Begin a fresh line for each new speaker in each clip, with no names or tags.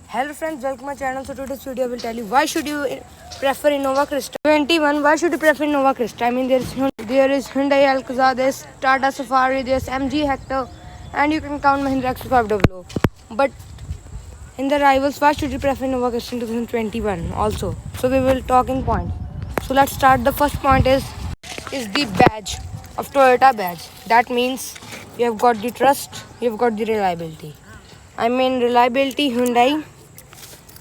Hello friends, welcome to my channel. So today's video I will tell you why should you prefer Innova Crysta. 21. Why should you prefer Innova Crysta? I mean there is Hyundai Alcazar, there's Tata Safari, there's MG Hector, and you can count Mahindra X500. But in the rivals, why should you prefer Innova Crysta in 2021 also? So we will talk in points. So let's start. The first point is the badge of Toyota badge. That means you have got the trust, you have got the reliability. I mean reliability, Hyundai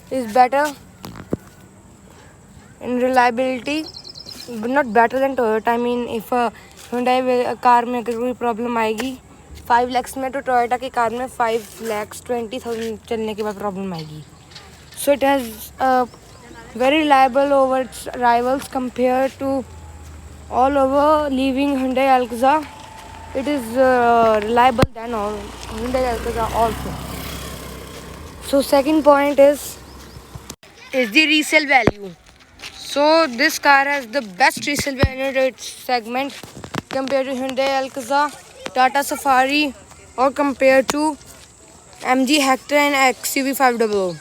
is better in reliability, but not better than Toyota. I mean if Hyundai car में अगर कोई problem आएगी 5 lakhs में, तो Toyota की car में 5,20,000 चलने के बाद प्रॉब्लम आएगी. So it has very reliable over its rivals compared to all over. Leaving Hyundai Alcazar, it is reliable than all Hyundai Alcazar also. So second point is the resale value. So this car has the best resale value in its segment compared to Hyundai Alcazar, Tata Safari, or compared to MG Hector and XUV 500.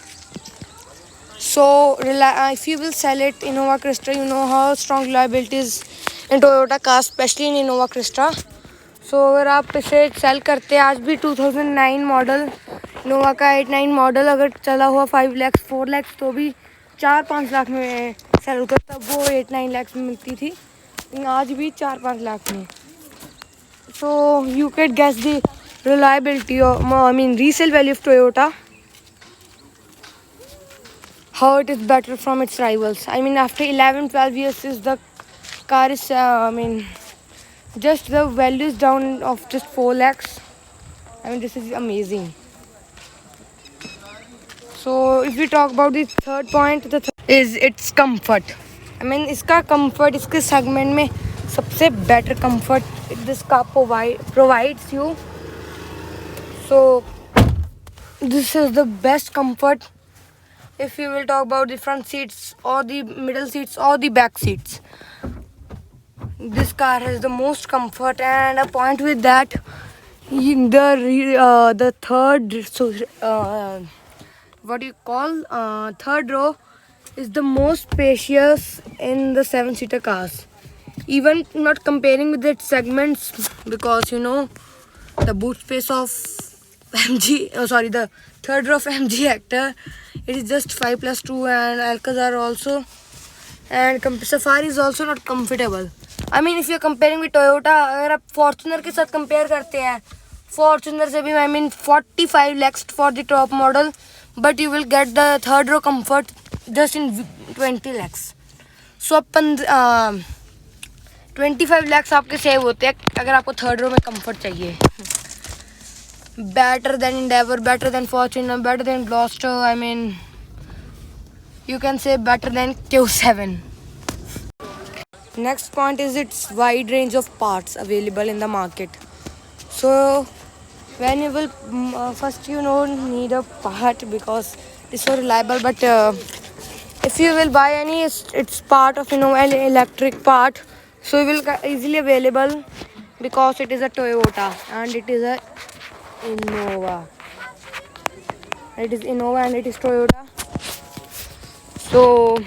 So if you will sell it Innova Crysta, you know how strong reliability is in Toyota cars, especially in Innova Crysta. So अगर आप इसे cell करते हैं आज भी 2009 model Innova का 89 model अगर चला हुआ 5 lakhs 4 lakhs तो भी 4-5 लाख में सेल होता, तब वो 8-9 lakhs में मिलती थी, आज भी 4-5 लाख में. So you can guess the reliability or resale value of Toyota, how it is better from its rivals. I mean after 11-12 years is the car is just the value is down of just 4 lakhs. I mean this is amazing. So if we talk about the third point, is its comfort. I mean इसका comfort इसके segment में सबसे better comfort this car provides you. So this is the best comfort. If you will talk about the front seats or the middle seats or the back seats, this car has the most comfort. And a point with that, the third third row is the most spacious in the 7-seater cars, even not comparing with its segments, because you know the boot space of the third row of MG Hector, it is just 5+2, and Alcazar also, and Safari is also not comfortable. I mean if you are comparing with Toyota, अगर आप Fortuner के साथ compare करते हैं, Fortuner से भी I mean 45 lakhs for the top model, but you will get the third row comfort just in 20 lakhs. So 25 lakhs आपके save होते हैं अगर आपको थर्ड रो में कंफर्ट चाहिए. Better than Endeavour, better than Fortuner, better than Gloster. I mean you can say better than Q7. Next point is its wide range of parts available in the market. So when you will first you don't need a part because it's so reliable, but if you will buy any it's part of an electric part, so it will easily available because it is a Toyota and it is a Innova. It is Innova and it is Toyota. So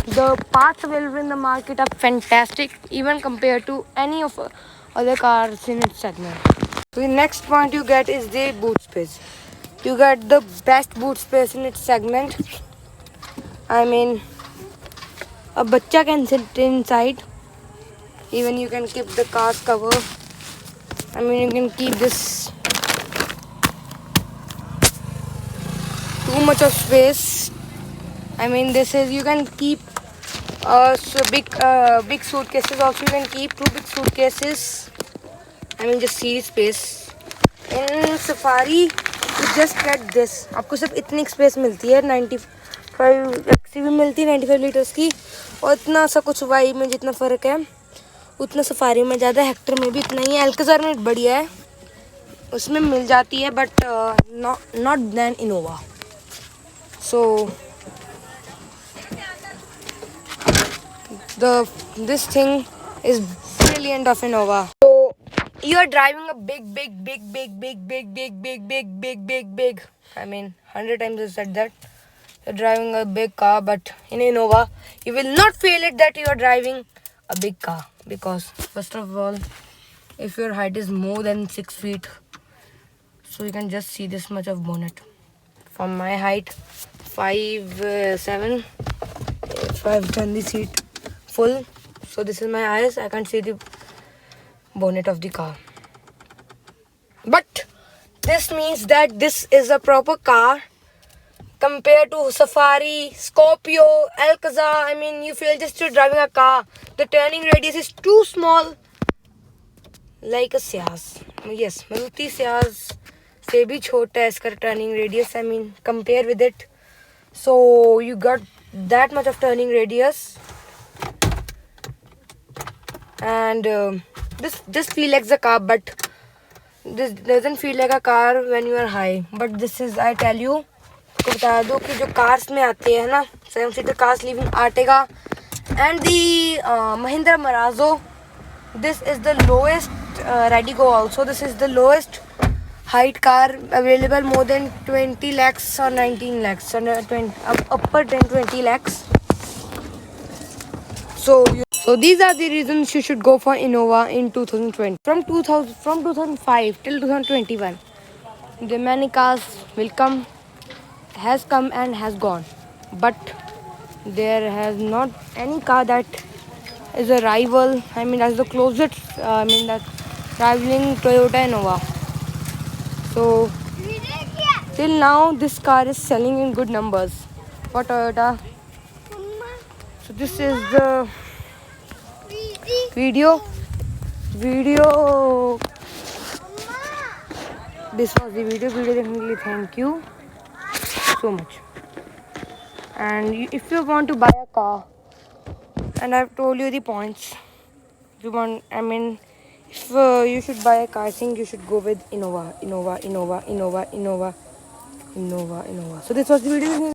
the parts available in the market are fantastic, even compared to any of other cars in its segment. So the next point you get is the boot space. You get the best boot space in its segment. I mean a bachcha can sit inside. Even you can keep the car's cover. I mean you can keep this too much of space. I mean this is, you can keep big suitcases also. You can keep 2 big suitcases. I mean just see space. In Safari you just get this. आपको सिर्फ इतनी space मिलती है, 95 XUV मिलती है 95 litres की, और इतना सा कुछ वाई में जितना फ़र्क है उतना सफारी में ज़्यादा, हेक्टर में भी इतना ही है. एल्काज़ार में बढ़िया है, उसमें मिल जाती है, but not then Innova. So this thing is brilliant of Innova. So you are driving a big. I mean 100 times I said that. you're driving a big car, but in Innova, you will not feel it that you are driving a big car, because first of all, if your height is more than 6 feet, so you can just see this much of bonnet. From my height, 5'7", if I've done the seat full, so this is my eyes, I can't see the bonnet of the car. But this means that this is a proper car compared to Safari, Scorpio, Alcazar. I mean, you feel just you're driving a car. The turning radius is too small, like a Ciaz. Yes, Maruti Ciaz से भी छोटा है इसका turning radius. I mean, compare with it. So you got that much of turning radius, and this just feel like a car, but this doesn't feel like a car when you are high. But this is, I tell you, तो बता दो कि जो cars में आते हैं ना, 7-seater cars leaving Artiga and the Mahindra Marazzo, this is the lowest, Radigo also, this is the lowest height car available, more than 20 lakhs or 19 lakhs, or 20, upper than 20 lakhs. So these are the reasons you should go for Innova in 2020. From 2005 till 2021, the many cars will come, has come and has gone, but there has not any car that is a rival. I mean, that's the closest. That rivaling Toyota Innova. So till now, this car is selling in good numbers for Toyota. So this is the video. This was the video. Definitely thank you so much. And if you want to buy a car, and I've told you the points, if you want, if you should buy a car, I think you should go with Innova. So this was the video.